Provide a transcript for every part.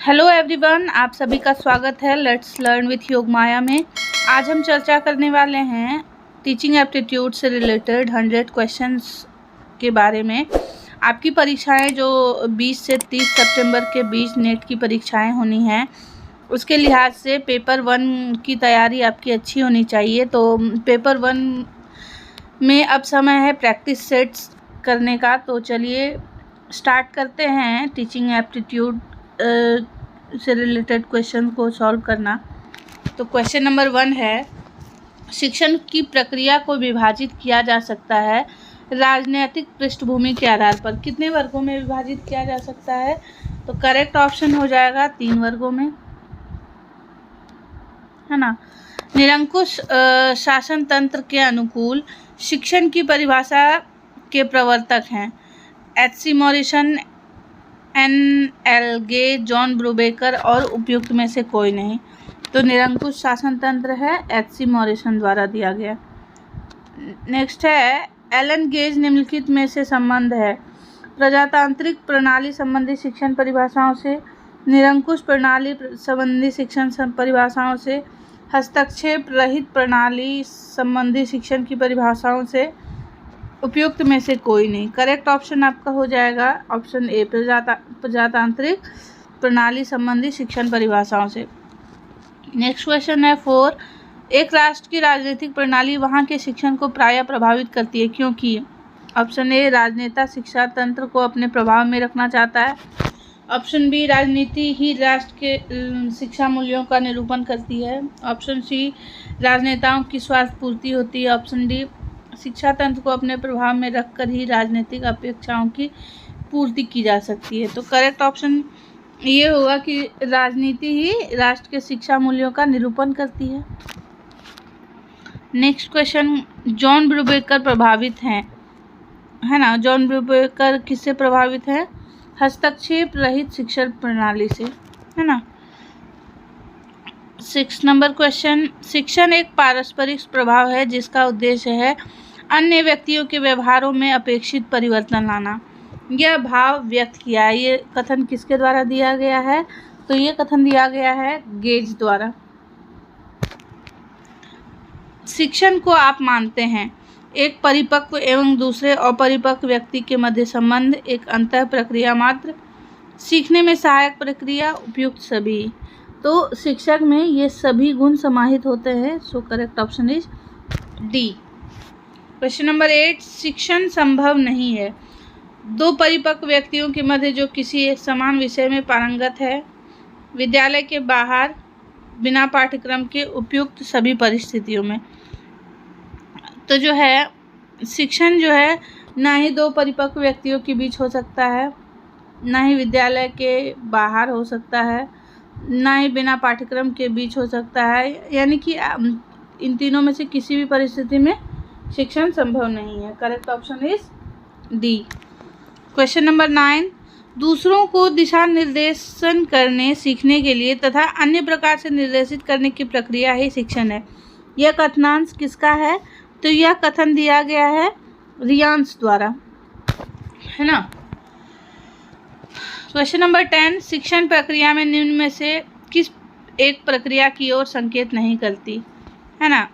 Hello everyone, आप सभी का स्वागत है लेट्स लर्न विथ योग माया में। आज हम चर्चा करने वाले हैं टीचिंग एप्टीट्यूड से रिलेटेड 100 क्वेश्चंस के बारे में। आपकी परीक्षाएं जो 20 से 30 सितंबर के बीच नेट की परीक्षाएं होनी हैं, उसके लिहाज से पेपर 1 की तैयारी आपकी अच्छी होनी चाहिए। तो पेपर 1 में अब समय है प्रैक्टिस सेट्स करने का। तो चलिए स्टार्ट करते हैं टीचिंग एप्टीट्यूड से रिलेटेड क्वेश्चन को सॉल्व करना। तो क्वेश्चन नंबर 1 है, शिक्षण की प्रक्रिया को विभाजित किया जा सकता है राजनीतिक पृष्ठभूमि के आधार पर। कितने वर्गों में विभाजित किया जा सकता है? तो करेक्ट ऑप्शन हो जाएगा 3 वर्गों में, है ना। निरंकुश शासन तंत्र के अनुकूल शिक्षण की परिभाषा के प्रवर्तक हैं H.C. Morrison, N.L. गे, जॉन ब्रूबेकर और उपयुक्त में से कोई नहीं। तो निरंकुश शासन तंत्र है H.C. मॉरिसन द्वारा दिया गया। नेक्स्ट है, एलन गेज निम्नलिखित में से संबंध है प्रजातांत्रिक प्रणाली संबंधी शिक्षण परिभाषाओं से, निरंकुश प्रणाली संबंधी शिक्षण परिभाषाओं से, हस्तक्षेप रहित प्रणाली संबंधी शिक्षण की परिभाषाओं से, उपयुक्त में से कोई नहीं। करेक्ट ऑप्शन आपका हो जाएगा ऑप्शन ए, प्रजातांत्रिक प्रणाली संबंधी शिक्षण परिभाषाओं से। नेक्स्ट क्वेश्चन है 4, एक राष्ट्र की राजनीतिक प्रणाली वहाँ के शिक्षण को प्रायः प्रभावित करती है क्योंकि ऑप्शन ए, राजनेता शिक्षा तंत्र को अपने प्रभाव में रखना चाहता है। ऑप्शन बी, राजनीति ही राष्ट्र के शिक्षा मूल्यों का निरूपण करती है। ऑप्शन सी, राजनेताओं की स्वार्थ पूर्ति होती है। ऑप्शन डी, शिक्षा तंत्र को अपने प्रभाव में रखकर ही राजनीतिक अपेक्षाओं की पूर्ति की जा सकती है। तो करेक्ट ऑप्शन ये होगा कि राजनीति ही राष्ट्र के शिक्षा मूल्यों का निरूपण करती है। नेक्स्ट क्वेश्चन, जॉन ब्रूबेकर प्रभावित हैं, है ना। जॉन ब्रूबेकर किससे प्रभावित है? हस्तक्षेप रहित शिक्षण प्रणाली से, है ना। 6 नंबर क्वेश्चन, शिक्षण एक पारस्परिक प्रभाव है जिसका उद्देश्य है अन्य व्यक्तियों के व्यवहारों में अपेक्षित परिवर्तन लाना। यह भाव व्यक्त किया है। ये कथन किसके द्वारा दिया गया है? तो ये कथन दिया गया है गेज द्वारा। शिक्षण को आप मानते हैं एक परिपक्व एवं दूसरे अपरिपक्व व्यक्ति के मध्य संबंध, एक अंतः प्रक्रिया मात्र, सीखने में सहायक प्रक्रिया, उपयुक्त सभी। तो शिक्षक में ये सभी गुण समाहित होते हैं। So correct option is D. Question number 8, शिक्षण संभव नहीं है दो परिपक्व व्यक्तियों के मध्य जो किसी समान विषय में पारंगत है, विद्यालय के बाहर, बिना पाठ्यक्रम के, उपयुक्त सभी परिस्थितियों में। तो जो है शिक्षण जो है ना ही दो परिपक्व व्यक्तियों के बीच हो सकता है, ना ही विद्यालय के बाहर हो सकता है, ना ही बिना पाठ्यक्रम के बीच हो सकता है। यानी कि इन तीनों में से किसी भी परिस्थिति में शिक्षण संभव नहीं है। Correct option is D. Question number 9, दूसरों को दिशा निर्देशन करने, सीखने के लिए तथा अन्य प्रकार से निर्देशित करने की प्रक्रिया ही शिक्षण है। यह कथनांश किसका है? तो यह कथन दिया गया है रियांस द्वारा, है ना। क्वेश्चन नंबर 10, शिक्षण प्रक्रिया में निम्न में से किस एक प्रक्रिया की ओर संकेत नहीं करती, है ना।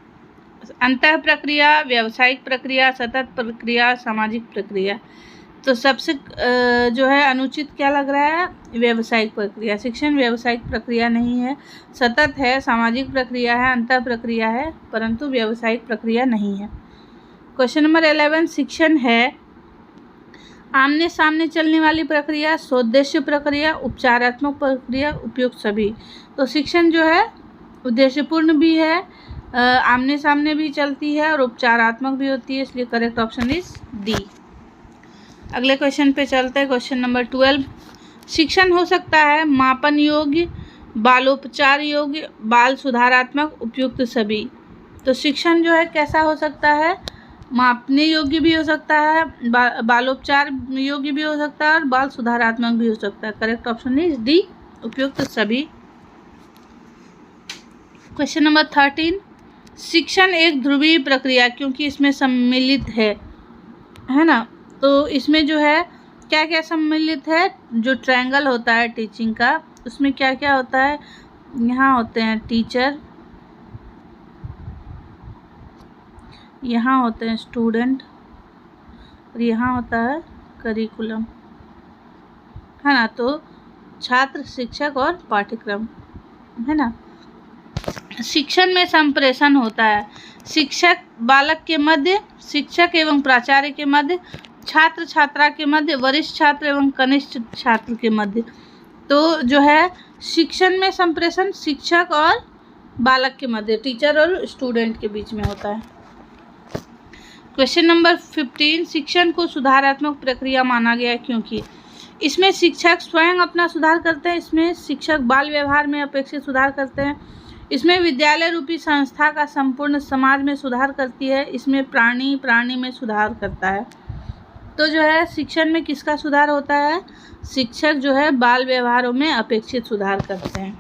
अंतः प्रक्रिया, व्यावसायिक प्रक्रिया, सतत प्रक्रिया, सामाजिक प्रक्रिया। तो सबसे जो है अनुचित क्या लग रहा है? व्यावसायिक प्रक्रिया। शिक्षण व्यावसायिक प्रक्रिया नहीं है, सतत है, सामाजिक प्रक्रिया है, अंतः प्रक्रिया है, परंतु व्यावसायिक प्रक्रिया नहीं है। क्वेश्चन नंबर 11, शिक्षण है आमने सामने चलने वाली प्रक्रिया, सोद्देश्य प्रक्रिया, उपचारात्मक प्रक्रिया, उपयुक्त सभी। तो शिक्षण जो है उद्देश्यपूर्ण भी है, आमने सामने भी चलती है और उपचारात्मक भी होती है, इसलिए करेक्ट ऑप्शन इज डी। अगले क्वेश्चन पे चलते हैं। क्वेश्चन नंबर 12, शिक्षण हो सकता है मापन योग्य, बालोपचार योग्य, बाल सुधारात्मक, उपयुक्त सभी। तो शिक्षण जो है कैसा हो सकता है? मापने योग्य भी हो सकता है, बालोपचार योग्य भी हो सकता है और बाल सुधारात्मक भी हो सकता है। करेक्ट ऑप्शन इज डी, उपयुक्त सभी। क्वेश्चन नंबर 13, शिक्षण एक ध्रुवीय प्रक्रिया क्योंकि इसमें सम्मिलित है ना। तो इसमें जो है क्या क्या सम्मिलित है? जो ट्रायंगल होता है टीचिंग का, उसमें क्या क्या होता है? यहाँ होते हैं टीचर, यहाँ होते हैं स्टूडेंट, और यहाँ होता है करिकुलम, है ना। तो छात्र, शिक्षक और पाठ्यक्रम, है ना। शिक्षण में संप्रेषण होता है शिक्षक बालक के मध्य, शिक्षक एवं प्राचार्य के मध्य, छात्र छात्रा के मध्य, वरिष्ठ छात्र एवं कनिष्ठ छात्र के मध्य। तो जो है शिक्षण में संप्रेषण शिक्षक और बालक के मध्य, टीचर और स्टूडेंट के बीच में होता है। क्वेश्चन नंबर 15, शिक्षण को सुधारात्मक प्रक्रिया माना गया है क्योंकि इसमें शिक्षक स्वयं अपना सुधार करते हैं, इसमें शिक्षक बाल व्यवहार में अपेक्षित सुधार करते हैं, इसमें विद्यालय रूपी संस्था का संपूर्ण समाज में सुधार करती है, इसमें प्राणी में सुधार करता है। तो जो है शिक्षण में किसका सुधार होता है? शिक्षक जो है बाल व्यवहारों में अपेक्षित सुधार करते हैं।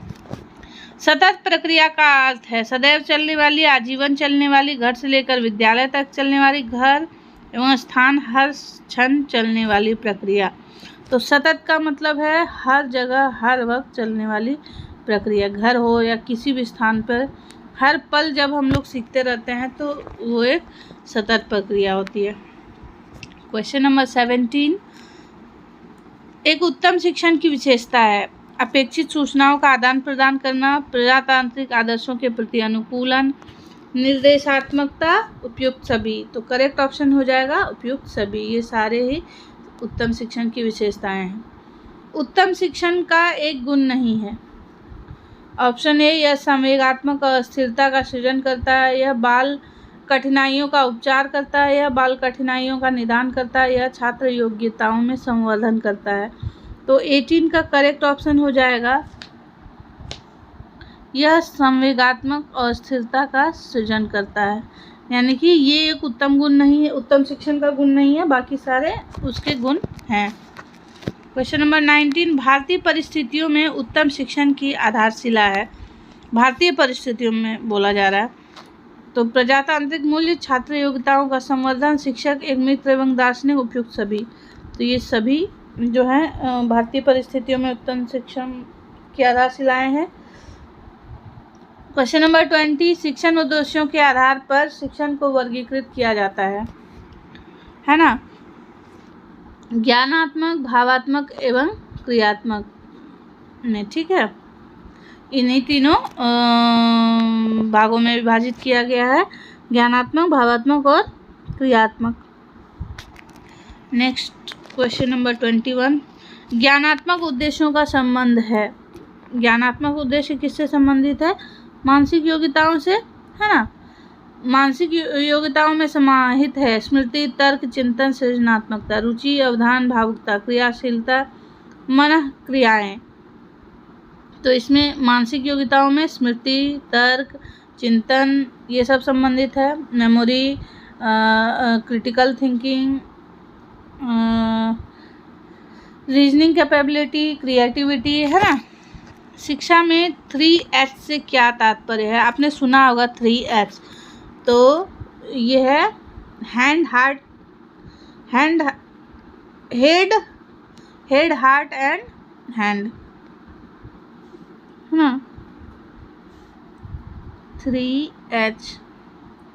सतत प्रक्रिया का अर्थ है सदैव चलने वाली, आजीवन चलने वाली, घर से लेकर विद्यालय तक चलने वाली, घर एवं स्थान हर क्षण चलने वाली प्रक्रिया। तो सतत का मतलब है हर जगह हर वक्त चलने वाली प्रक्रिया, घर हो या किसी भी स्थान पर हर पल जब हम लोग सीखते रहते हैं तो वो एक सतत प्रक्रिया होती है। क्वेश्चन नंबर 17, एक उत्तम शिक्षण की विशेषता है अपेक्षित सूचनाओं का आदान प्रदान करना, प्रजातांत्रिक आदर्शों के प्रति अनुकूलन, निर्देशात्मकता, उपयुक्त सभी। तो करेक्ट ऑप्शन हो जाएगा उपयुक्त सभी। ये सारे ही उत्तम शिक्षण की विशेषताएं हैं। उत्तम शिक्षण का एक गुण नहीं है। ऑप्शन ए, यह संवेगात्मक अस्थिरता का सृजन करता है, यह बाल कठिनाइयों का उपचार करता है, यह बाल कठिनाइयों का निदान करता है, यह छात्र योग्यताओं में संवर्धन करता है। तो 18 का करेक्ट ऑप्शन हो जाएगा यह संवेगात्मक अस्थिरता का सृजन करता है। यानी कि ये एक उत्तम गुण नहीं है, उत्तम शिक्षण का गुण नहीं है, बाकी सारे उसके गुण हैं। क्वेश्चन नंबर 19, भारतीय परिस्थितियों में उत्तम शिक्षण की आधारशिला है। भारतीय परिस्थितियों में बोला जा रहा है। तो प्रजातांत्रिक मूल्य, छात्र योग्यताओं का संवर्धन, शिक्षक एक मित्र एवं दार्शनिक, उपयुक्त सभी। तो ये सभी जो है भारतीय परिस्थितियों में उत्तम शिक्षण की आधारशिलाएं हैं। क्वेश्चन नंबर 20, शिक्षण उद्देश्यों के आधार पर शिक्षण को वर्गीकृत किया जाता है ना। ज्ञानात्मक, भावात्मक एवं क्रियात्मक में, ठीक है। इन्हीं तीनों भागों में विभाजित किया गया है, ज्ञानात्मक, भावात्मक और क्रियात्मक। नेक्स्ट क्वेश्चन नंबर 21, ज्ञानात्मक उद्देश्यों का संबंध है। ज्ञानात्मक उद्देश्य किससे संबंधित है? मानसिक योग्यताओं से, है ना। मानसिक योग्यताओं में समाहित है स्मृति, तर्क, चिंतन, सृजनात्मकता, रुचि, अवधान, भावुकता, क्रियाशीलता, मन, क्रियाएं। तो इसमें मानसिक योग्यताओं में स्मृति, तर्क, चिंतन ये सब संबंधित है, memory, critical thinking, reasoning capability, creativity, है ना। शिक्षा में 3H से क्या तात्पर्य है? आपने सुना होगा 3H। तो ये है हेड, हार्ट एंड हैंड, है ना। 3H,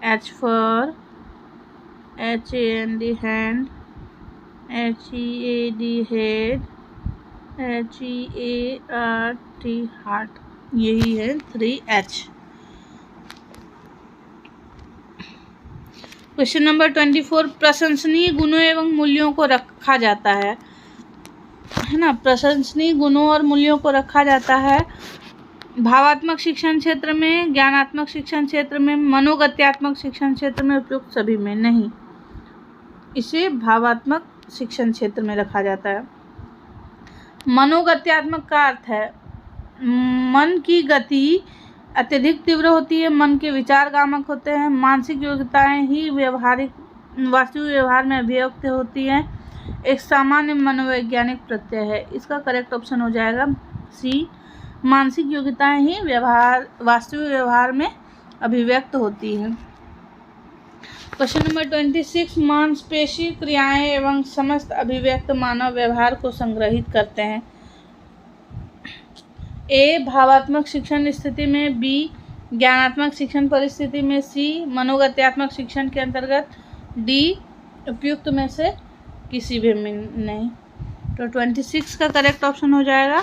H for HAND hand, HEAD head, HEART heart, यही है 3H। क्वेश्चन नंबर 24, प्रशंसनीय गुणों एवं मूल्यों को रखा जाता है ना। प्रशंसनीय गुणों और मूल्यों को रखा जाता है भावात्मक शिक्षण क्षेत्र में, ज्ञानात्मक शिक्षण क्षेत्र में, मनोगत्यात्मक शिक्षण क्षेत्र में, उपयुक्त सभी में नहीं। इसे भावात्मक शिक्षण क्षेत्र में रखा जाता है। मनोगत्यात्मक का अर्थ है मन की गति अत्यधिक तीव्र होती है, मन के विचार गामक होते हैं, मानसिक योग्यताएं ही व्यवहारिक वास्तविक व्यवहार में अभिव्यक्त होती हैं, एक सामान्य मनोवैज्ञानिक प्रत्यय है। इसका करेक्ट ऑप्शन हो जाएगा सी, मानसिक योग्यताएं ही वास्तविक व्यवहार में अभिव्यक्त होती हैं। क्वेश्चन नंबर 26, मांसपेशी क्रियाएं एवं समस्त अभिव्यक्त मानव व्यवहार को संग्रहित करते हैं। ए भावात्मक शिक्षण स्थिति में, बी ज्ञानात्मक शिक्षण परिस्थिति में, सी मनोगत्यात्मक शिक्षण के अंतर्गत, डी उपयुक्त में से किसी भी में नहीं। तो 26 का करेक्ट ऑप्शन हो जाएगा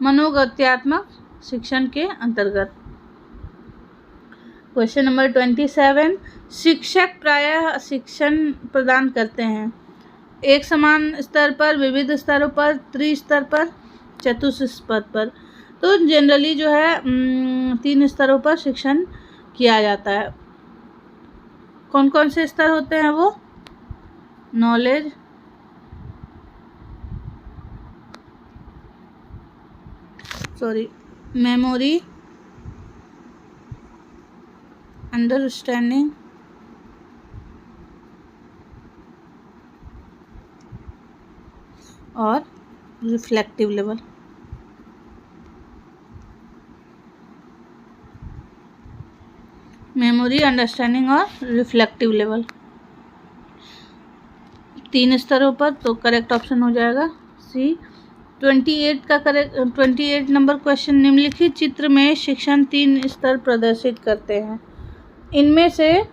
मनोगत्यात्मक शिक्षण के अंतर्गत। क्वेश्चन नंबर 27, शिक्षक प्रायः शिक्षण प्रदान करते हैं एक समान स्तर पर, विविध स्तरों पर, त्रिस्तर पर, चतुस्तर पर। तो जनरली जो है 3 स्तरों पर शिक्षण किया जाता है। कौन कौन से स्तर होते हैं वो? नॉलेज, मेमोरी, अंडरस्टैंडिंग और रिफ्लेक्टिव लेवल। मेमोरी, अंडरस्टैंडिंग और रिफ्लेक्टिव लेवल 3 स्तरों पर। तो करेक्ट ऑप्शन हो जाएगा सी। 28 नंबर क्वेश्चन, निम्नलिखित चित्र में शिक्षण 3 स्तर प्रदर्शित करते हैं। इनमें से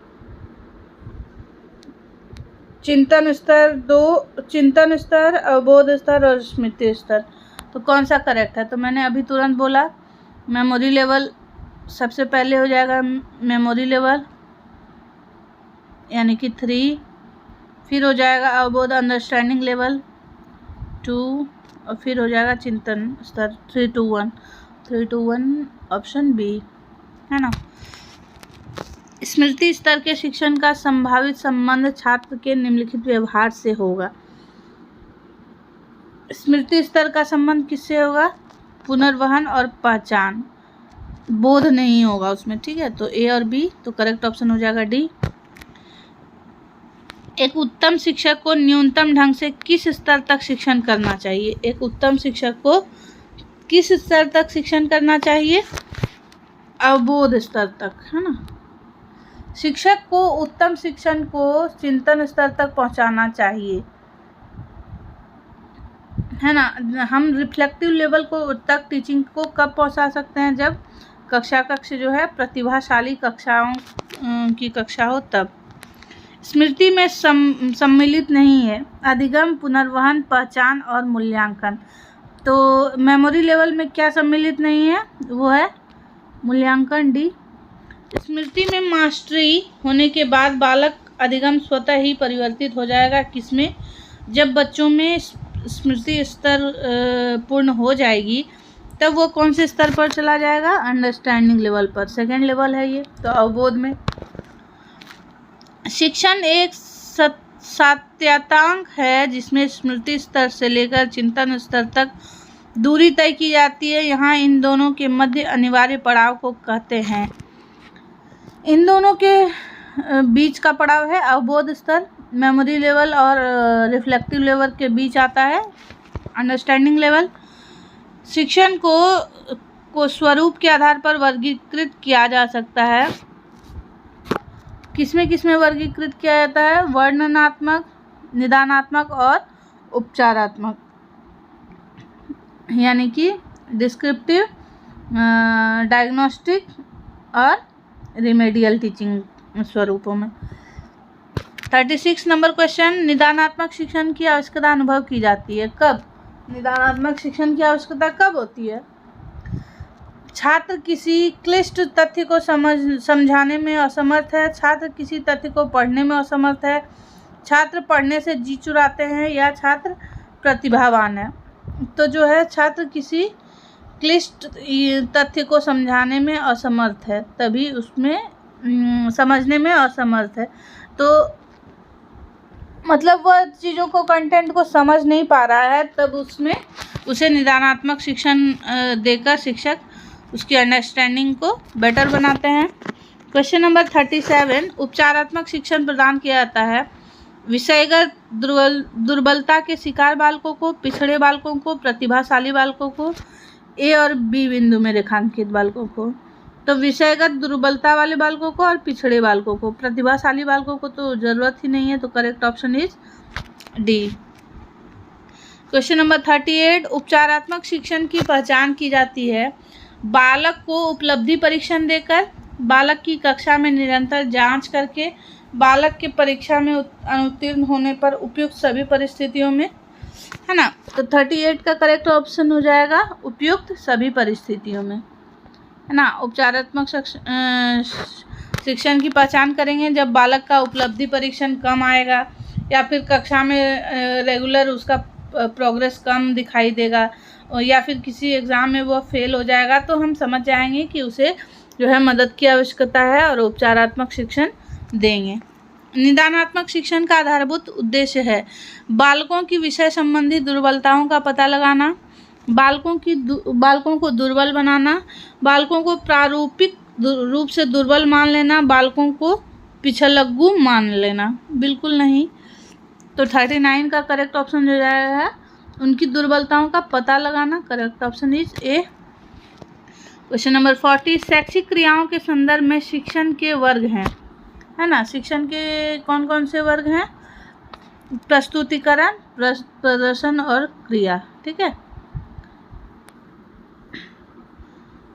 चिंतन स्तर, चिंतन स्तर, अवबोध स्तर और स्मृति स्तर। तो कौन सा करेक्ट है? तो मैंने अभी तुरंत बोला मेमोरी लेवल सबसे पहले हो जाएगा, मेमोरी लेवल यानी कि 3, फिर हो जाएगा अवबोध अंडरस्टैंडिंग लेवल 2 और फिर हो जाएगा चिंतन स्तर 3 to 1 ऑप्शन बी है ना। स्मृति स्तर के शिक्षण का संभावित संबंध छात्र के निम्नलिखित व्यवहार से होगा। स्मृति स्तर का संबंध किससे होगा? पुनर्वहन और पहचान, बोध नहीं होगा उसमें, ठीक है। तो ए और बी, तो करेक्ट ऑप्शन हो जाएगा डी। एक उत्तम शिक्षक को न्यूनतम ढंग से किस स्तर तक शिक्षण करना चाहिए? एक उत्तम शिक्षक को किस स्तर तक शिक्षण करना चाहिए? अवबोध स्तर तक, है ना। शिक्षक को उत्तम शिक्षण को चिंतन स्तर तक पहुंचाना चाहिए, है ना। हम रिफ्लेक्टिव लेवल को तक टीचिंग को कब पहुंचा सकते हैं? जब कक्ष जो है प्रतिभाशाली कक्षाओं की कक्षा हो तब। स्मृति में सम्मिलित नहीं है अधिगम, पुनर्वहन, पहचान और मूल्यांकन। तो मेमोरी लेवल में क्या सम्मिलित नहीं है? वो है मूल्यांकन, डी। स्मृति में मास्टरी होने के बाद बालक अधिगम स्वतः ही परिवर्तित हो जाएगा किसमें? जब बच्चों में स्मृति स्तर पूर्ण हो जाएगी तब वो कौन से स्तर पर चला जाएगा? अंडरस्टैंडिंग लेवल पर, सेकेंड लेवल है ये। तो अवबोध में शिक्षण एक सातत्यांक है जिसमें स्मृति स्तर से लेकर चिंतन स्तर तक दूरी तय की जाती है। यहाँ इन दोनों के मध्य अनिवार्य पड़ाव को कहते हैं। इन दोनों के बीच का पड़ाव है अवबोध स्तर। मेमोरी लेवल और रिफ्लेक्टिव लेवल के बीच आता है अंडरस्टैंडिंग लेवल। शिक्षण को स्वरूप के आधार पर वर्गीकृत किया जा सकता है। किसमें वर्गीकृत किया जाता है? वर्णनात्मक, निदानात्मक और उपचारात्मक, यानी कि डिस्क्रिप्टिव, डायग्नोस्टिक और रिमेडियल टीचिंग स्वरूपों में। 36 नंबर क्वेश्चन, निदानात्मक शिक्षण की आवश्यकता अनुभव की जाती है कब? निदानात्मक शिक्षण की आवश्यकता कब होती है? छात्र किसी क्लिष्ट तथ्य को समझाने में असमर्थ है, छात्र किसी तथ्य को पढ़ने में असमर्थ है, छात्र पढ़ने से जी चुराते हैं या छात्र प्रतिभावान है। तो जो है छात्र किसी क्लिष्ट तथ्य को समझाने में असमर्थ है, तभी उसमें समझने में असमर्थ है। तो मतलब वह चीज़ों को, कंटेंट को समझ नहीं पा रहा है, तब उसमें उसे निदानात्मक शिक्षण देकर शिक्षक उसकी अंडरस्टैंडिंग को बेटर बनाते हैं। क्वेश्चन नंबर 37, उपचारात्मक शिक्षण प्रदान किया जाता है विषयगत दुर्बलता के शिकार बालकों को, पिछड़े बालकों को, प्रतिभाशाली बालकों को, ए और बी बिंदु में रेखांकित बालकों को। तो विषयगत दुर्बलता वाले बालकों को और पिछड़े बालकों को, प्रतिभाशाली बालकों को तो जरूरत ही नहीं है, तो correct option is D. Question number 38, उपचारात्मक शिक्षण की पहचान की जाती है बालक को उपलब्धि परीक्षण देकर, बालक की कक्षा में निरंतर जांच करके, बालक के परीक्षा में अनुत्तीर्ण होने पर उपयुक्त सभी परिस्थितियों में, है ना। तो 38 का करेक्ट ऑप्शन हो जाएगा उपयुक्त सभी परिस्थितियों में, है ना। उपचारात्मक शिक्षण की पहचान करेंगे जब बालक का उपलब्धि परीक्षण कम आएगा, या फिर कक्षा में रेगुलर उसका प्रोग्रेस कम दिखाई देगा, या फिर किसी एग्ज़ाम में वो फेल हो जाएगा, तो हम समझ जाएंगे कि उसे जो है मदद की आवश्यकता है और उपचारात्मक शिक्षण देंगे। निदानात्मक शिक्षण का आधारभूत उद्देश्य है बालकों की विषय संबंधी दुर्बलताओं का पता लगाना, बालकों को दुर्बल बनाना, बालकों को प्रारूपिक रूप से दुर्बल मान लेना, बालकों को पिछलग्गू मान लेना, बिल्कुल नहीं। तो 39 का करेक्ट ऑप्शन हो जाएगा उनकी दुर्बलताओं का पता लगाना, correct option is a. Question number 40, शैक्षिक क्रियाओं के संदर्भ में शिक्षण के वर्ग हैं, है ना। शिक्षण के कौन कौन से वर्ग हैं? प्रस्तुतिकरण, प्रदर्शन और क्रिया, ठीक है।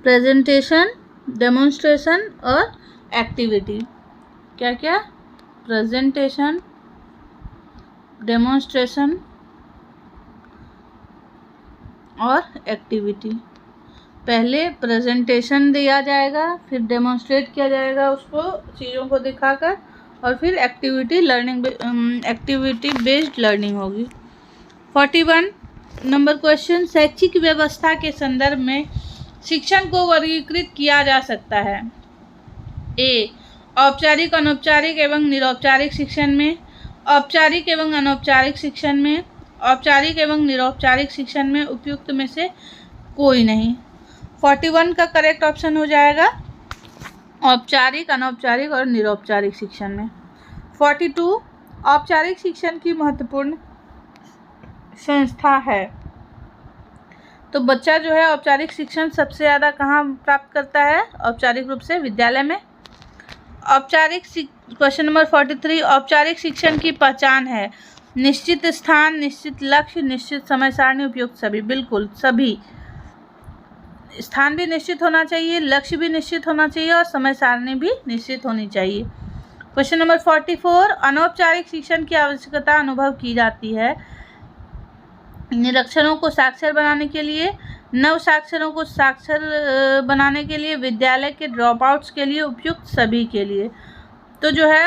प्रेजेंटेशन, डेमोन्स्ट्रेशन और एक्टिविटी। क्या क्या? प्रेजेंटेशन, डेमोन्स्ट्रेशन और एक्टिविटी। पहले प्रेजेंटेशन दिया जाएगा, फिर डेमोन्स्ट्रेट किया जाएगा उसको चीज़ों को दिखाकर, और फिर एक्टिविटी बेस्ड लर्निंग होगी। 41 नंबर क्वेश्चन, शैक्षिक व्यवस्था के संदर्भ में शिक्षण को वर्गीकृत किया जा सकता है। ए, औपचारिक, अनौपचारिक एवं निरौपचारिक शिक्षण में, औपचारिक एवं अनौपचारिक शिक्षण में, औपचारिक एवं निरौपचारिक शिक्षण में, उपयुक्त में से कोई नहीं। 41 का करेक्ट ऑप्शन हो जाएगा औपचारिक, अनौपचारिक और निरौपचारिक शिक्षण में। 42, औपचारिक शिक्षण की महत्वपूर्ण संस्था है। तो बच्चा जो है औपचारिक शिक्षण सबसे ज़्यादा कहाँ प्राप्त करता है? औपचारिक रूप से विद्यालय में। क्वेश्चन नंबर 43, औपचारिक शिक्षण की पहचान है निश्चित स्थान, निश्चित लक्ष्य, निश्चित समय सारणी, उपयुक्त सभी। बिल्कुल सभी, स्थान भी निश्चित होना चाहिए, लक्ष्य भी निश्चित होना चाहिए और समय सारणी भी निश्चित होनी चाहिए। क्वेश्चन नंबर 44, अनौपचारिक शिक्षण की आवश्यकता अनुभव की जाती है निरक्षरों को साक्षर बनाने के लिए, नव साक्षरों को साक्षर बनाने के लिए, विद्यालय के ड्रॉप आउट्स के लिए, उपयुक्त सभी के लिए। तो जो है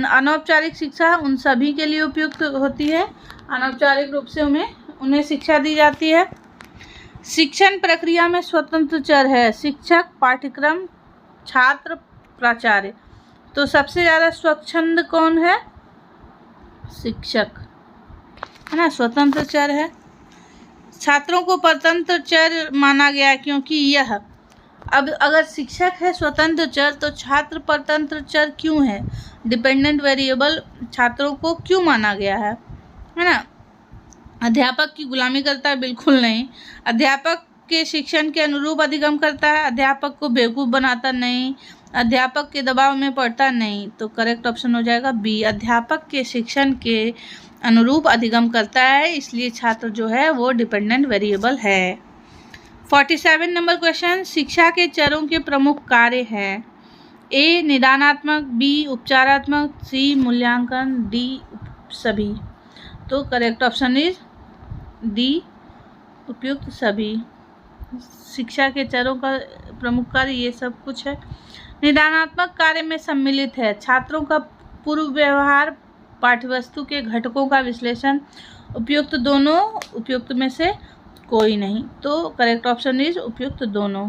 अनौपचारिक शिक्षा उन सभी के लिए उपयुक्त होती है, अनौपचारिक रूप से उन्हें शिक्षा दी जाती है। शिक्षण प्रक्रिया में स्वतंत्र चर है शिक्षक, पाठ्यक्रम, छात्र, प्राचार्य। तो सबसे ज़्यादा स्वच्छंद कौन है? शिक्षक, है ना, स्वतंत्र चर है। छात्रों को परतंत्र चर माना गया क्योंकि यह, अब अगर शिक्षक है स्वतंत्र चर तो छात्र परतंत्र चर क्यों है? डिपेंडेंट वेरिएबल छात्रों को क्यों माना गया है ना। अध्यापक की गुलामी करता है? बिल्कुल नहीं। अध्यापक के शिक्षण के अनुरूप अधिगम करता है, अध्यापक को बेवकूफ़ बनाता नहीं, अध्यापक के दबाव में पड़ता नहीं। तो करेक्ट ऑप्शन हो जाएगा बी, अध्यापक के शिक्षण के अनुरूप अधिगम करता है, इसलिए छात्र जो है वो डिपेंडेंट वेरिएबल है। 47 नंबर क्वेश्चन, शिक्षा के चरों के प्रमुख कार्य हैं। ए, निदानात्मक, बी, उपचारात्मक, सी, मूल्यांकन, डी, सभी। तो करेक्ट ऑप्शन इज डी, उपयुक्त सभी। शिक्षा के चरों का प्रमुख कार्य ये सब कुछ है। निदानात्मक कार्य में सम्मिलित है छात्रों का पूर्व व्यवहार, पाठ्यवस्तु के घटकों का विश्लेषण, उपयुक्त दोनों, उपयुक्त में से कोई नहीं। तो करेक्ट ऑप्शन इज उपयुक्त दोनों।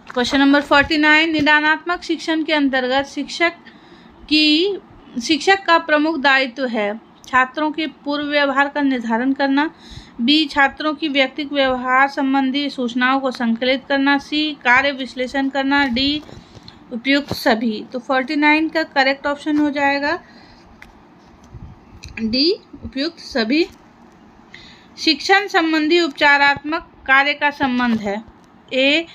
क्वेश्चन नंबर 49, निदानात्मक शिक्षण के अंतर्गत शिक्षक का प्रमुख दायित्व है छात्रों के पूर्व व्यवहार का निर्धारण करना, बी, छात्रों की व्यक्तिगत व्यवहार संबंधी सूचनाओं को संकलित करना, सी, कार्य विश्लेषण करना, डी, उपयुक्त सभी। तो 49 का करेक्ट ऑप्शन हो जाएगा डी, उपयुक्त सभी। शिक्षण संबंधी उपचारात्मक कार्य का संबंध है, ए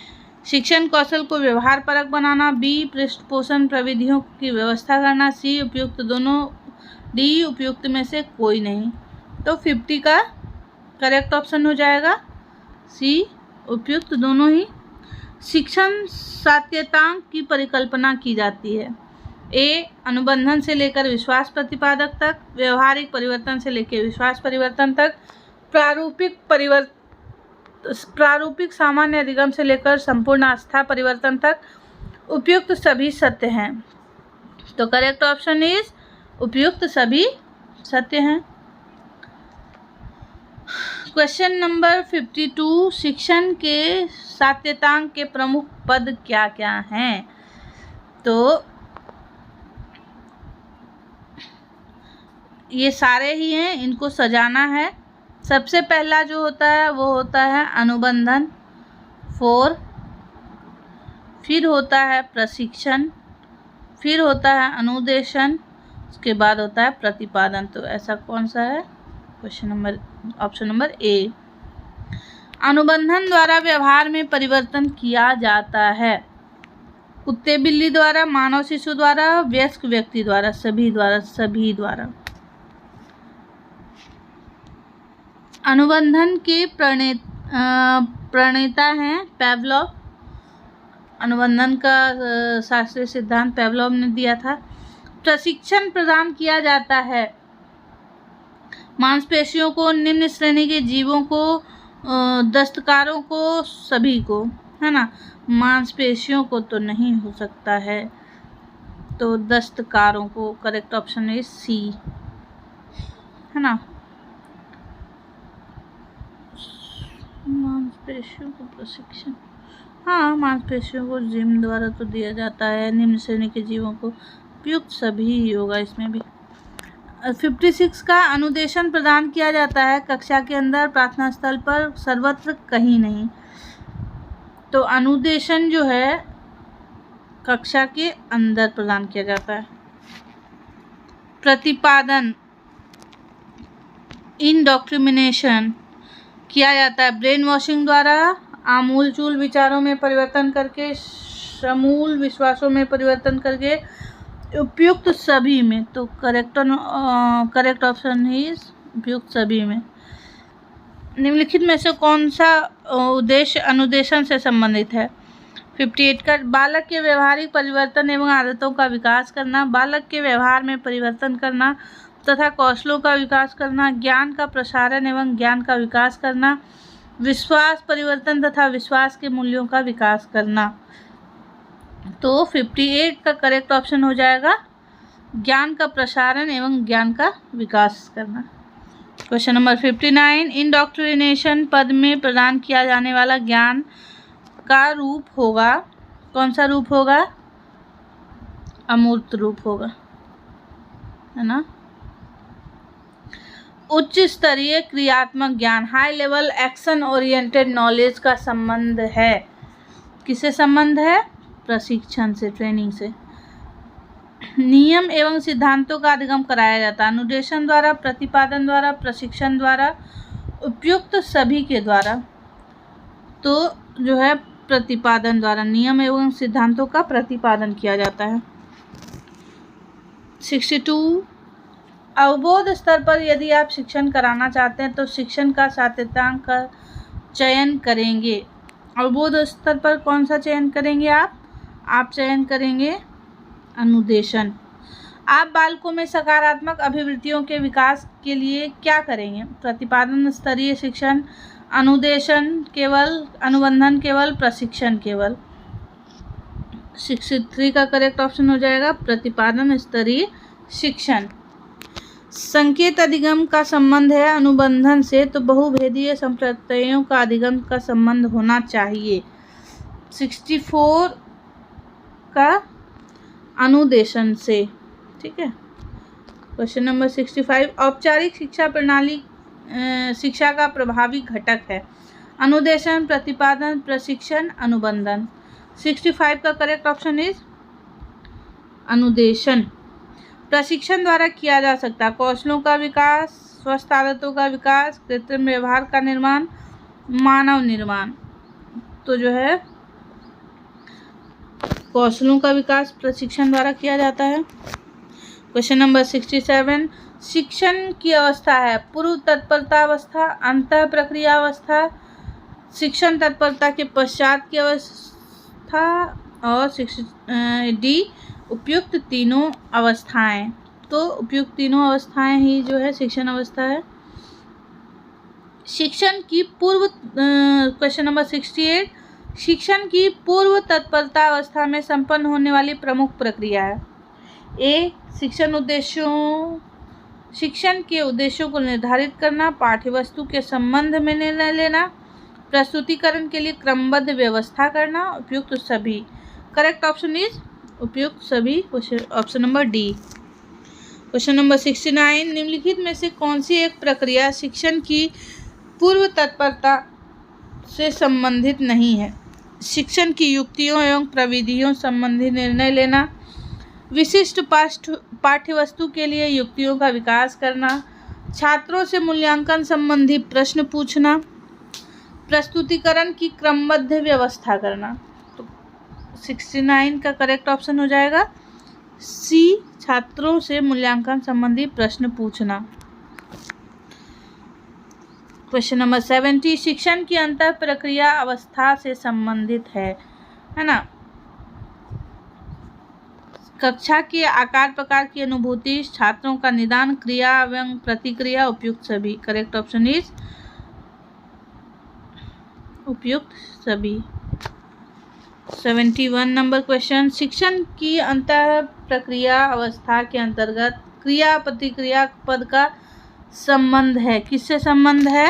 शिक्षण कौशल को व्यवहार परक बनाना, बी पृष्ठपोषण प्रविधियों की व्यवस्था करना, सी उपयुक्त दोनों, डी उपयुक्त में से कोई नहीं। तो 50 का करेक्ट ऑप्शन हो जाएगा सी उपयुक्त दोनों ही। शिक्षण सात्यतांक की परिकल्पना की जाती है। ए अनुबंधन से लेकर विश्वास प्रतिपादक तक, व्यवहारिक परिवर्तन से लेकर विश्वास परिवर्तन तक, प्रारूपिक सामान्य अधिगम से लेकर संपूर्ण आस्था परिवर्तन तक, उपयुक्त सभी सत्य हैं। तो करेक्ट ऑप्शन इज उपयुक्त सभी सत्य हैं। क्वेश्चन नंबर 52, शिक्षण के सात्यतांक के प्रमुख पद क्या क्या हैं? तो ये सारे ही हैं, इनको सजाना है। सबसे पहला जो होता है वो होता है अनुबंधन 4, फिर होता है प्रशिक्षण, फिर होता है अनुदेशन, उसके बाद होता है प्रतिपादन। तो ऐसा कौन सा है? Option number A. अनुबंधन द्वारा व्यवहार में परिवर्तन किया जाता है। कुत्ते बिल्ली द्वारा, मानव शिशु द्वारा, वयस्क व्यक्ति द्वारा, सभी द्वारा। अनुबंधन के प्रणेता हैं पैवलोव। अनुबंधन का शास्त्रीय सिद्धांत पैवलोव ने दिया था। प्रशिक्षण प्रदान किया जाता है मांसपेशियों को, निम्न श्रेणी के जीवों को, दस्तकारों को, सभी को, है ना। मांसपेशियों को तो नहीं हो सकता है, तो दस्तकारों को। करेक्ट ऑप्शन है सी, है ना। मांसपेशियों को प्रशिक्षण, हाँ, मांसपेशियों को जिम द्वारा तो दिया जाता है। निम्न श्रेणी के जीवों को उपयुक्त सभी ही होगा इसमें भी। 56 का अनुदेशन प्रदान किया जाता है कक्षा के अंदर, प्रार्थना स्थल पर, सर्वत्र कहीं नहीं। तो अनुदेशन जो है कक्षा के अंदर प्रदान किया जाता है। प्रतिपादन इंडोक्ट्रिनेशन किया जाता है ब्रेन वॉशिंग द्वारा, आमूलचूल विचारों में परिवर्तन करके, समूल विश्वासों में परिवर्तन करके, उपयुक्त सभी में। तो करेक्ट ऑप्शन है उपयुक्त सभी में। निम्नलिखित में से कौन सा उद्देश्य अनुदेशन से संबंधित है? 58 का बालक के व्यवहारिक परिवर्तन एवं आदतों का विकास करना, बालक के व्यवहार में परिवर्तन करना तथा कौशलों का विकास करना, ज्ञान का प्रसारण एवं ज्ञान का विकास करना, विश्वास परिवर्तन तथा विश्वास के मूल्यों का विकास करना। तो 58 का करेक्ट ऑप्शन हो जाएगा ज्ञान का प्रसारण एवं ज्ञान का विकास करना। क्वेश्चन नंबर 59, इंडोक्ट्रिनेशन पद में प्रदान किया जाने वाला ज्ञान का रूप होगा, कौन सा रूप होगा? अमूर्त रूप होगा, है ना। उच्च स्तरीय क्रियात्मक ज्ञान, high level action oriented knowledge का संबंध है। किससे संबंध है? प्रशिक्षण से, ट्रेनिंग से। नियम एवं सिद्धांतों का अधिगम कराया जाता है अनुदेशन द्वारा, प्रतिपादन द्वारा, प्रशिक्षण द्वारा, उपयुक्त सभी के द्वारा। तो जो है प्रतिपादन द्वारा नियम एवं सिद्धांतों का प्रतिपादन किया जाता है। 62, अवबोध स्तर पर यदि आप शिक्षण कराना चाहते हैं तो शिक्षण का सात्यतांक का चयन करेंगे। अवबोध स्तर पर कौन सा चयन करेंगे आप चयन करेंगे अनुदेशन। आप बालकों में सकारात्मक अभिवृत्तियों के विकास के लिए क्या करेंगे? प्रतिपादन स्तरीय शिक्षण, अनुदेशन केवल, अनुबंधन केवल, प्रशिक्षण केवल। 63 का करेक्ट ऑप्शन हो जाएगा प्रतिपादन स्तरीय शिक्षण। संकेत अधिगम का संबंध है अनुबंधन से, तो बहुभेदीय संप्रत्ययों का अधिगम का संबंध होना चाहिए। 64 का अनुदेशन से, ठीक है। क्वेश्चन नंबर 65, औपचारिक शिक्षा प्रणाली शिक्षा का प्रभावी घटक है अनुदेशन, प्रतिपादन, प्रशिक्षण, अनुबंधन। 65 का करेक्ट ऑप्शन इज अनुदेशन। प्रशिक्षण द्वारा किया जा सकता है कौशलों का विकास, स्वस्थ आदतों का विकास, कृत्रिम व्यवहार का निर्माण, मानव निर्माण। तो जो है कौशलों का विकास प्रशिक्षण द्वारा किया जाता है। क्वेश्चन नंबर 67, शिक्षण की अवस्था है पूर्व तत्परता अवस्था, अंतः प्रक्रिया अवस्था, शिक्षण तत्परता के पश्चात की अवस्था और डी उपयुक्त तीनों अवस्थाएं। तो उपयुक्त तीनों अवस्थाएं ही जो है शिक्षण अवस्था है। शिक्षण की पूर्व क्वेश्चन नंबर 68, शिक्षण की पूर्व तत्परता अवस्था में संपन्न होने वाली प्रमुख प्रक्रिया है। ए, शिक्षण के उद्देश्यों को निर्धारित करना, पाठ्यवस्तु के संबंध में निर्णय लेना, प्रस्तुतिकरण के लिए क्रमबद्ध व्यवस्था करना, उपयुक्त सभी। करेक्ट ऑप्शन इज उपयुक्त सभी, option number D. Question number 69, निम्नलिखित में से कौन सी एक प्रक्रिया शिक्षण की पूर्व तत्परता से संबंधित नहीं है? शिक्षण की युक्तियों एवं प्रविधियों संबंधी निर्णय लेना, विशिष्ट पाठ्यवस्तु के लिए युक्तियों का विकास करना, छात्रों से मूल्यांकन संबंधी प्रश्न पूछना, प्रस्तुतिकरण की क्रमबद्ध व्यवस्था करना। तो 69 का करेक्ट ऑप्शन हो जाएगा सी, छात्रों से मूल्यांकन संबंधी प्रश्न पूछना। क्वेश्चन नंबर 70, शिक्षण की अंतः प्रक्रिया अवस्था से संबंधित है ना? कक्षा के आकार प्रकार की अनुभूति, छात्रों का निदान, क्रिया एवं प्रतिक्रिया, उपयुक्त सभी। करेक्ट ऑप्शन इज उपयुक्त सभी। 71 नंबर क्वेश्चन, शिक्षण की अंतः प्रक्रिया अवस्था के अंतर्गत क्रिया प्रतिक्रिया पद का संबंध है। किससे संबंध है?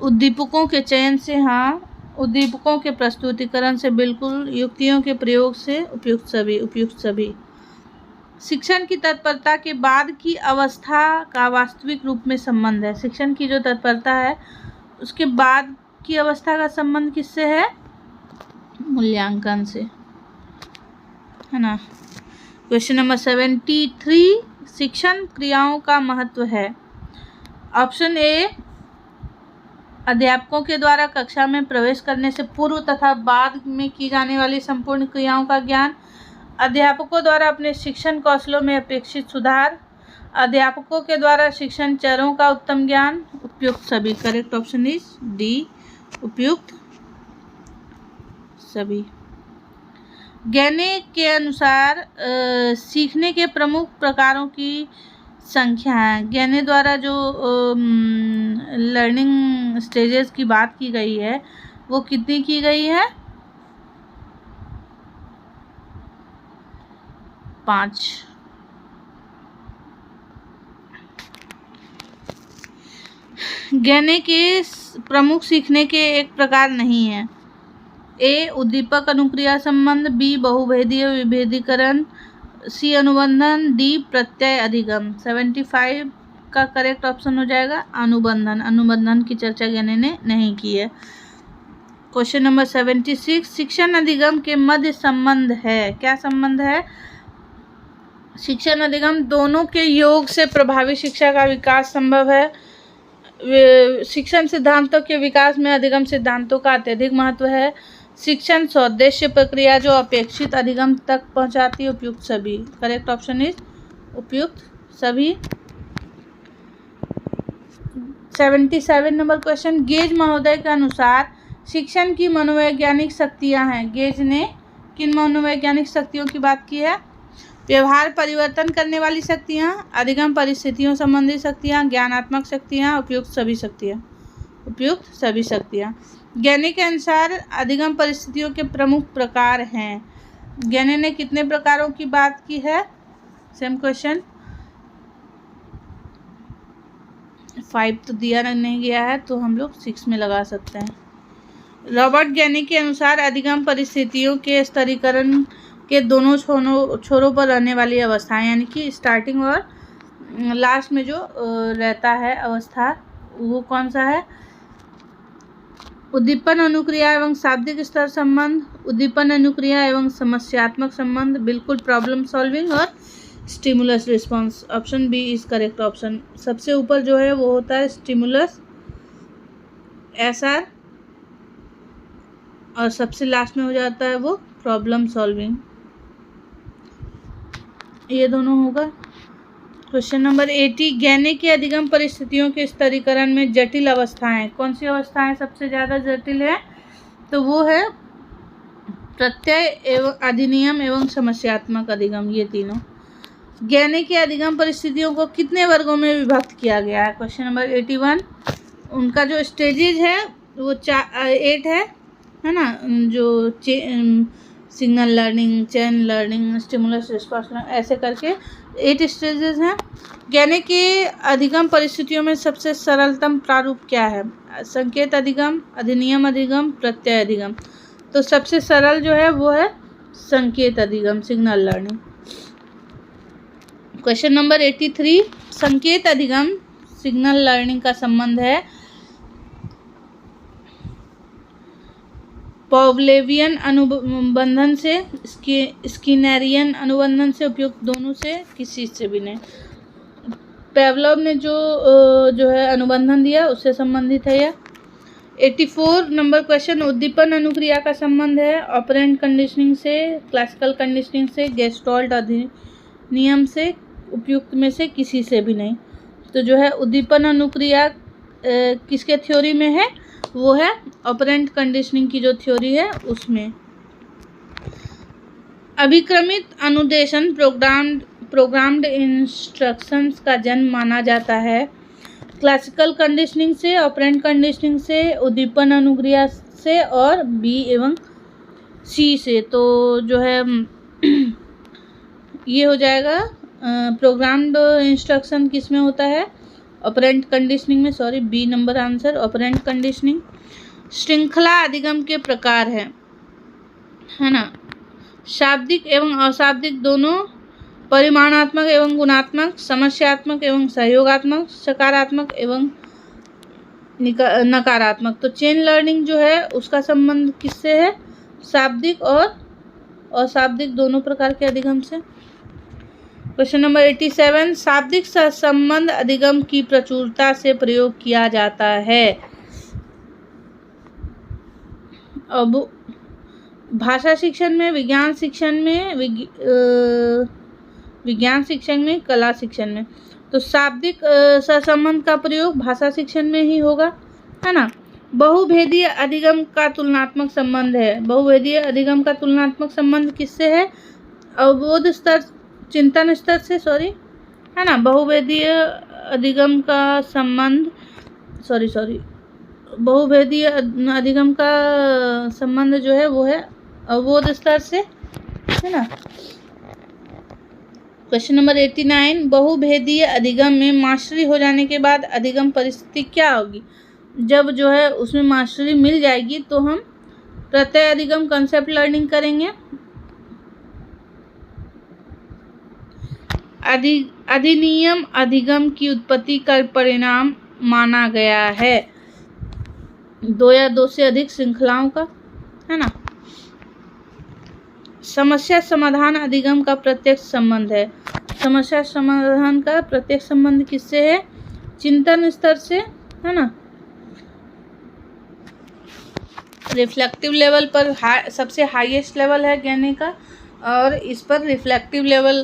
उद्दीपकों के चयन से, हाँ, उद्दीपकों के प्रस्तुतिकरण से बिल्कुल, युक्तियों के प्रयोग से, उपयुक्त सभी, उपयुक्त सभी। शिक्षण की तत्परता के बाद की अवस्था का वास्तविक रूप में संबंध है। शिक्षण की जो तत्परता है उसके बाद की अवस्था का संबंध किससे है? मूल्यांकन से, है ना। क्वेश्चन नंबर 73, शिक्षण क्रियाओं का महत्व है। ऑप्शन ए, अध्यापकों के द्वारा कक्षा में प्रवेश करने से पूर्व तथा बाद में की जाने वाली संपूर्ण क्रियाओं का ज्ञान, अध्यापकों द्वारा अपने शिक्षण कौशलों में अपेक्षित सुधार, अध्यापकों के द्वारा शिक्षण चरों का उत्तम ज्ञान, उपयुक्त सभी। करेक्ट ऑप्शन इज डी, उपयुक्त सभी। गैने के अनुसार सीखने के प्रमुख प्रकारों की संख्या है। गैने द्वारा जो लर्निंग स्टेजेस की बात की गई है वो कितनी की गई है? 5। गैने के प्रमुख सीखने के एक प्रकार नहीं है। ए, उद्दीपक अनुक्रिया संबंध, बी, बहुभेदीय विभेदीकरण, सी, अनुबंधन, डी, प्रत्यय अधिगम। 75 का करेक्ट ऑप्शन हो जाएगा अनुबंधन। अनुबंधन की चर्चा गैने ने नहीं की है। क्वेश्चन नंबर 76, शिक्षण अधिगम के मध्य संबंध है। क्या संबंध है? शिक्षण अधिगम दोनों के योग से प्रभावी शिक्षा का विकास संभव है। शिक्षण सिद्धांतों के विकास में अधिगम सिद्धांतों का अत्यधिक महत्व है। शिक्षण सौद्देश्य प्रक्रिया जो अपेक्षित अधिगम तक पहुंचाती है, उपयुक्त सभी। करेक्ट ऑप्शन इज उपयुक्त सभी। 77 नंबर क्वेश्चन, गेज महोदय के अनुसार शिक्षण की मनोवैज्ञानिक शक्तियां हैं। गेज ने किन मनोवैज्ञानिक शक्तियों की बात की है? व्यवहार परिवर्तन करने वाली शक्तियाँ, अधिगम परिस्थितियों संबंधी शक्तियाँ, ज्ञानात्मक शक्तियाँ, उपयुक्त सभी शक्तियाँ। उपयुक्त सभी शक्तियाँ। गैने के अनुसार अधिगम परिस्थितियों के प्रमुख प्रकार हैं। गैने ने कितने प्रकारों की बात की है? सेम क्वेश्चन 5 तो दिया नहीं गया है तो हम लोग 6 में लगा सकते हैं। रॉबर्ट गैने के अनुसार अधिगम परिस्थितियों के स्तरीकरण के दोनों छोरों पर रहने वाली अवस्थाएं, यानी कि स्टार्टिंग और लास्ट में जो रहता है अवस्था, वो कौन सा है? उद्दीपन अनुक्रिया एवं शाब्दिक स्तर संबंध, उद्दीपन अनुक्रिया एवं समस्यात्मक संबंध, बिल्कुल प्रॉब्लम सॉल्विंग, और stimulus response. Option B is correct option. सबसे ऊपर जो है वो होता है स्टिमुलस, SR, और सबसे लास्ट में हो जाता है वो प्रॉब्लम सॉल्विंग। ये दोनों होगा। क्वेश्चन नंबर 80, गहने की अधिगम परिस्थितियों के स्तरीकरण में जटिल अवस्थाएं, कौन सी अवस्थाएं सबसे ज़्यादा जटिल है? तो वो है प्रत्यय एवं अधिनियम एवं समस्यात्मक अधिगम, ये तीनों। गहने की अधिगम परिस्थितियों को कितने वर्गों में विभक्त किया गया है? क्वेश्चन नंबर 81, उनका जो स्टेजेज है वो 8 है ना, जो signal learning, chain learning, stimulus response, ऐसे करके 8 स्टेजेस हैं। गहने के अधिगम परिस्थितियों में सबसे सरलतम प्रारूप क्या है? संकेत अधिगम, अधिनियम अधिगम, प्रत्यय अधिगम। तो सबसे सरल जो है वो है संकेत अधिगम, सिग्नल लर्निंग। क्वेश्चन नंबर 83, संकेत अधिगम सिग्नल लर्निंग का संबंध है पॉवलोवियन अनुबंधन से, स्किनरियन अनुबंधन से, उपयुक्त दोनों से, किसी से भी नहीं। पेवलोव ने जो है अनुबंधन दिया उससे संबंधित है यह। 84 नंबर क्वेश्चन, उद्दीपन अनुक्रिया का संबंध है ऑपरेंट कंडीशनिंग से, क्लासिकल कंडीशनिंग से, गेस्टाल्ट अधिनियम से, उपयुक्त में से किसी से भी नहीं। तो जो है उद्दीपन अनुक्रिया किसके थ्योरी में है? वो है ऑपरेंट कंडीशनिंग की जो थ्योरी है उसमें। अभिक्रमित अनुदेशन प्रोग्राम्ड इंस्ट्रक्शंस का जन्म माना जाता है क्लासिकल कंडीशनिंग से, ऑपरेंट कंडीशनिंग से, उद्दीपन अनुक्रिया से और बी एवं सी से। तो जो है ये हो जाएगा प्रोग्राम्ड इंस्ट्रक्शन किस में होता है? ऑपरेंट कंडीशनिंग में, sorry, B number answer, operant conditioning. श्रृंखला अधिगम के प्रकार है ना, शाब्दिक एवं अशाब्दिक दोनों, परिमाणात्मक एवं गुणात्मक, समस्यात्मक एवं सहयोगात्मक, सकारात्मक एवं नकारात्मक। तो चेन लर्निंग जो है उसका संबंध किससे है? शाब्दिक और अशाब्दिक दोनों प्रकार के अधिगम से। क्वेश्चन नंबर 87, शाब्दिक संबंध अधिगम की प्रचुरता से प्रयोग किया जाता है। अब भाषा शिक्षण में, विज्ञान शिक्षण में, विज्ञान शिक्षण में, कला शिक्षण में। तो शाब्दिक सहसंबंध का प्रयोग भाषा शिक्षण में ही होगा, है ना। बहुभेदीय अधिगम का तुलनात्मक संबंध है। बहुभेदीय अधिगम का तुलनात्मक संबंध किससे है? अवबोध स्तर, चिंतन स्तर से, सॉरी, है ना। बहुभेदीय अधिगम का संबंध, बहुभेदीय अधिगम का संबंध जो है वो है अवबोध स्तर से, है ना। क्वेश्चन नंबर 89, बहुभेदीय अधिगम में मास्टरी हो जाने के बाद अधिगम परिस्थिति क्या होगी? जब जो है उसमें मास्टरी मिल जाएगी तो हम प्रत्यय अधिगम, कंसेप्ट लर्निंग करेंगे। अधिनियम अधिगम की उत्पत्ति का परिणाम माना गया है दो या दो से अधिक श्रृंखलाओं का, है ना। समस्या समाधान अधिगम का प्रत्यक्ष संबंध है। समस्या समाधान का प्रत्यक्ष संबंध किससे है? चिंतन स्तर से, है ना। रिफ्लेक्टिव लेवल पर सबसे हाईएस्ट लेवल है ज्ञानी का, और इस पर रिफ्लेक्टिव लेवल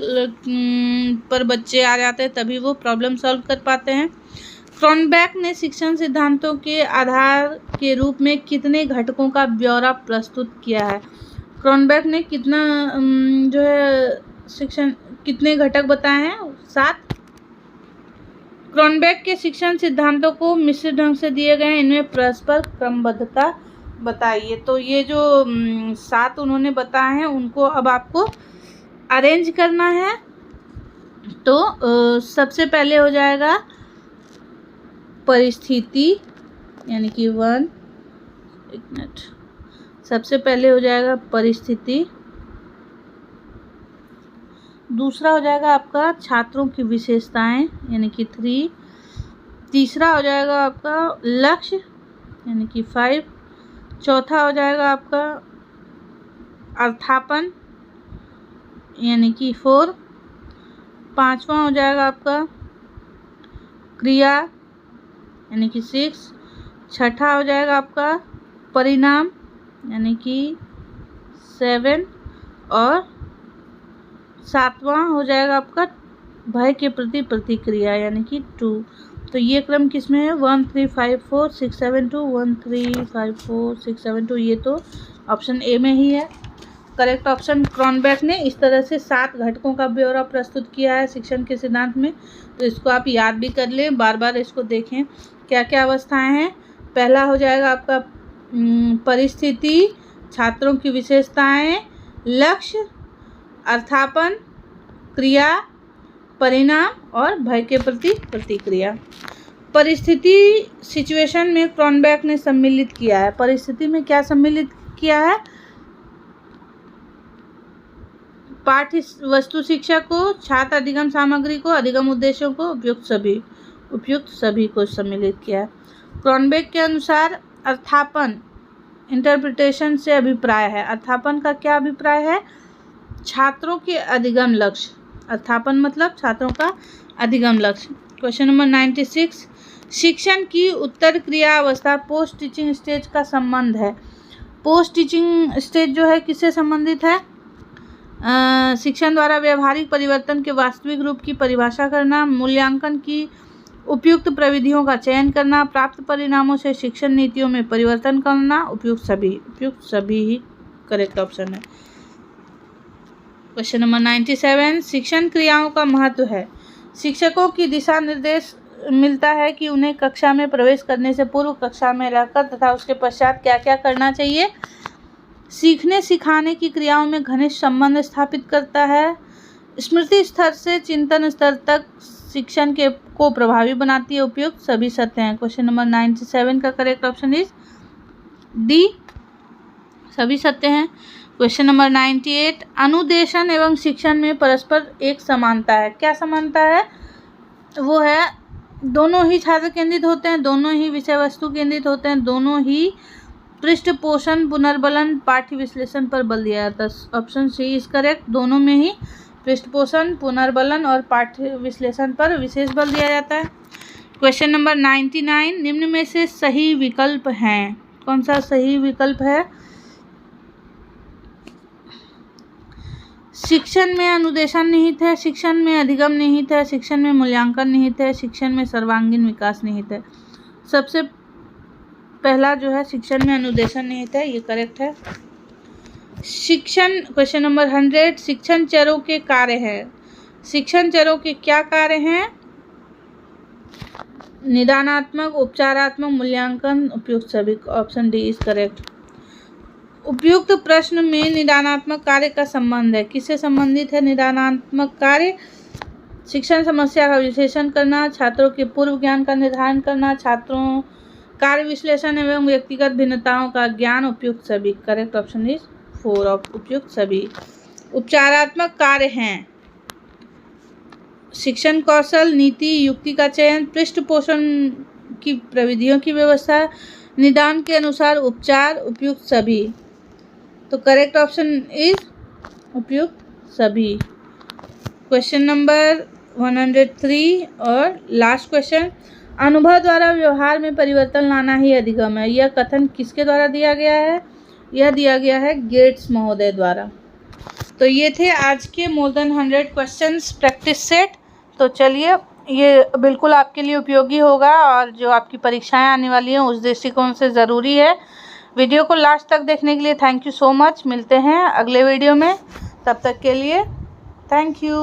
पर बच्चे आ जाते हैं तभी वो प्रॉब्लम सॉल्व कर पाते हैं। क्रॉनबैक ने शिक्षण सिद्धांतों के आधार के रूप में कितने घटकों का ब्यौरा प्रस्तुत किया है? क्रॉनबैक ने कितना जो है शिक्षण, कितने घटक बताए हैं? 7। क्रॉनबैक के शिक्षण सिद्धांतों को मिश्रित ढंग से दिए गए हैं, इनमें परस्पर क्रमबद्धता बताइए। तो ये जो 7 उन्होंने बताए हैं उनको अब आपको अरेंज करना है। तो सबसे पहले हो जाएगा परिस्थिति, यानी कि 1, एक मिनट, सबसे पहले हो जाएगा परिस्थिति। दूसरा हो जाएगा आपका छात्रों की विशेषताएं, यानी कि 3। तीसरा हो जाएगा आपका लक्ष्य, यानी कि 5। चौथा हो जाएगा आपका अर्थापन, यानी कि 4। पांचवा हो जाएगा आपका क्रिया, यानी कि 6। छठा हो जाएगा आपका परिणाम, यानी कि 7 और 7वां हो जाएगा आपका भय के प्रति प्रतिक्रिया यानी कि 2। तो ये क्रम किस में है? 1 3 5 4 6 7 2 1 3 5 4 6 7 2। ये तो ऑप्शन ए में ही है करेक्ट ऑप्शन। क्रॉनबेक ने इस तरह से 7 घटकों का ब्यौरा प्रस्तुत किया है शिक्षण के सिद्धांत में। तो इसको आप याद भी कर लें, बार बार इसको देखें क्या क्या अवस्थाएं हैं। पहला हो जाएगा आपका परिस्थिति, छात्रों की विशेषताएं, लक्ष्य, अर्थापन, क्रिया, परिणाम और भय के प्रति प्रतिक्रिया। परिस्थिति सिचुएशन में क्रॉनबेक ने सम्मिलित किया है। परिस्थिति में क्या सम्मिलित किया है? पाठ्य वस्तु शिक्षा को, छात्र अधिगम सामग्री को, अधिगम उद्देश्यों को, उपयुक्त सभी को सम्मिलित किया है। क्रॉनबेक के अनुसार अर्थापन इंटरप्रिटेशन से अभिप्राय है। अर्थापन का क्या अभिप्राय है? छात्रों के अधिगम लक्ष्य। अर्थापन मतलब छात्रों का अधिगम लक्ष्य। क्वेश्चन नंबर 96, शिक्षण की उत्तर क्रिया अवस्था पोस्ट टीचिंग स्टेज का संबंध है। पोस्ट टीचिंग स्टेज जो है किससे संबंधित है? शिक्षण द्वारा व्यवहारिक परिवर्तन के वास्तविक रूप की परिभाषा करना, मूल्यांकन की उपयुक्त प्रविधियों का चयन करना, प्राप्त परिणामों से शिक्षण नीतियों में परिवर्तन करना, उपयुक्त सभी ही करेक्ट ऑप्शन है। क्वेश्चन नंबर 97, शिक्षण क्रियाओं का महत्व है। शिक्षकों की दिशा निर्देश मिलता है कि उन्हें कक्षा में प्रवेश करने से पूर्व, कक्षा में रहकर तथा उसके पश्चात क्या क्या करना चाहिए। सीखने सिखाने की क्रियाओं में घनिष्ठ संबंध स्थापित करता है। स्मृति स्तर से चिंतन स्तर तक शिक्षण को प्रभावी बनाती है। उपयुक्त सभी सत्य हैं। क्वेश्चन नंबर 97 का करेक्ट ऑप्शन इज डी, सभी सत्य हैं। क्वेश्चन नंबर 98, अनुदेशन एवं शिक्षण में परस्पर एक समानता है। क्या समानता है? वो है दोनों ही छात्र केंद्रित होते हैं, दोनों ही विषय वस्तु केंद्रित होते हैं, दोनों ही पृष्ठपोषण, पुनर्बलन, पाठ्य विश्लेषण पर बल दिया जाता है। Option C is correct. दोनों में ही पृष्ठपोषण, पुनर्बलन और पाठ्य विश्लेषण पर विशेष बल दिया जाता है। क्वेश्चन नंबर 99, निम्न में से सही विकल्प हैं। कौन सा सही विकल्प है? शिक्षण में अनुदेशन निहित है, शिक्षण में अधिगम निहित है, शिक्षण में मूल्यांकन निहित है, शिक्षण में सर्वांगीण विकास निहित है। सबसे पहला जो है शिक्षण में अनुदेशन निहित है, ये करेक्ट है। शिक्षण क्वेश्चन नंबर 100, शिक्षण चरों के कार्य हैं। शिक्षण चरों के क्या कार्य हैं? निदानात्मक, उपचारात्मक, मूल्यांकन, उपयुक्त सभी। Option D is correct. उपयुक्त प्रश्न में निदानात्मक कार्य का संबंध है। किससे संबंधित है निदानात्मक कार्य? शिक्षण समस्या का विश्लेषण करना, छात्रों के पूर्व ज्ञान का निर्धारण करना, छात्रों कार्य विश्लेषण एवं व्यक्तिगत भिन्नताओं का ज्ञान। उपयुक्त सभी। करेक्ट ऑप्शन इज 4 ऑफ उपयुक्त सभी। उपचारात्मक कार्य हैं शिक्षण कौशल, नीति, युक्ति का चयन, पृष्ठपोषण की प्रविधियों की व्यवस्था, निदान के अनुसार उपचार। उपयुक्त सभी। तो करेक्ट ऑप्शन इज उपयुक्त सभी। क्वेश्चन नंबर 103 और लास्ट क्वेश्चन, अनुभव द्वारा व्यवहार में परिवर्तन लाना ही अधिगम है। यह कथन किसके द्वारा दिया गया है? यह दिया गया है गेट्स महोदय द्वारा। तो ये थे आज के more than 100 questions practice set. तो चलिए, ये बिल्कुल आपके लिए उपयोगी होगा और जो आपकी परीक्षाएं आने वाली हैं उस दृष्टिकोण से ज़रूरी है। वीडियो को लास्ट तक देखने के लिए थैंक यू सो मच। मिलते हैं अगले वीडियो में, तब तक के लिए थैंक यू।